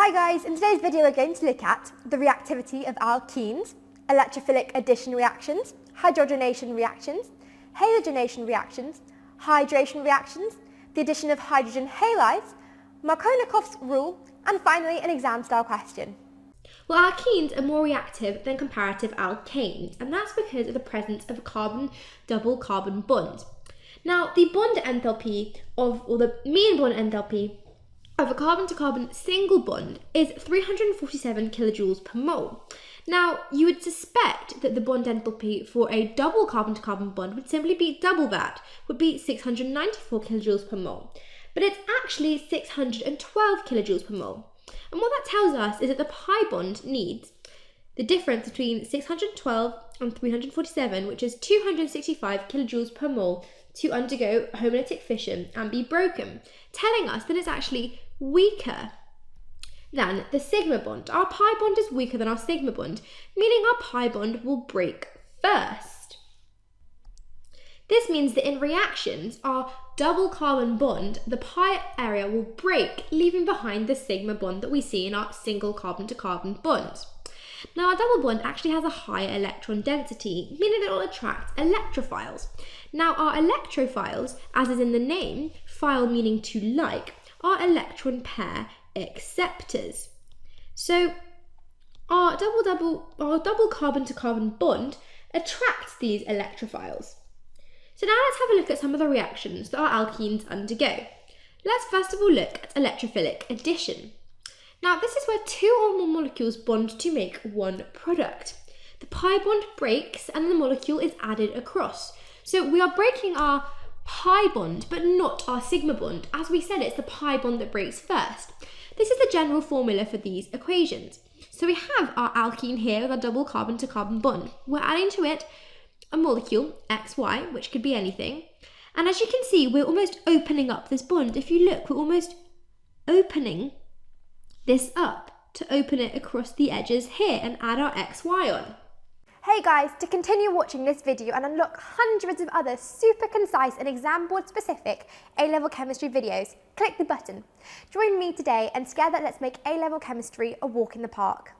Hi guys, in today's video we're going to look at the reactivity of alkenes, electrophilic addition reactions, hydrogenation reactions, halogenation reactions, hydration reactions, the addition of hydrogen halides, Markownikoff's rule, and finally an exam style question. Well, alkenes are more reactive than comparative alkanes, and that's because of the presence of a double carbon bond. Now, the bond enthalpy the mean bond enthalpy of a carbon-to-carbon single bond is 347 kilojoules per mole. Now, you would suspect that the bond enthalpy for a double carbon-to-carbon bond would simply be double that, would be 694 kilojoules per mole. But it's actually 612 kilojoules per mole. And what that tells us is that the pi bond needs the difference between 612 and 347, which is 265 kilojoules per mole, to undergo homolytic fission and be broken, telling us that it's actually weaker than the sigma bond. Our pi bond is weaker than our sigma bond, meaning our pi bond will break first. This means that in reactions, our double carbon bond, the pi area will break, leaving behind the sigma bond that we see in our single carbon-to-carbon bonds. Now, our double bond actually has a higher electron density, meaning that it will attract electrophiles. Now, our electrophiles, as is in the name, phile meaning to like, are electron pair acceptors. So, our double carbon-to-carbon bond attracts these electrophiles. So now let's have a look at some of the reactions that our alkenes undergo. Let's first of all look at electrophilic addition. Now, this is where two or more molecules bond to make one product. The pi bond breaks and the molecule is added across. So we are breaking our pi bond, but not our sigma bond. As we said, it's the pi bond that breaks first. This is the general formula for these equations. So we have our alkene here with our double carbon-to-carbon bond. We're adding to it a molecule, XY, which could be anything. And as you can see, we're almost opening up this bond. If you look, we're almost opening this up to open it across the edges here and add our XY on. Hey guys, to continue watching this video and unlock hundreds of other super concise and exam board specific A-level chemistry videos, click the button. Join me today and together let's make A-level chemistry a walk in the park.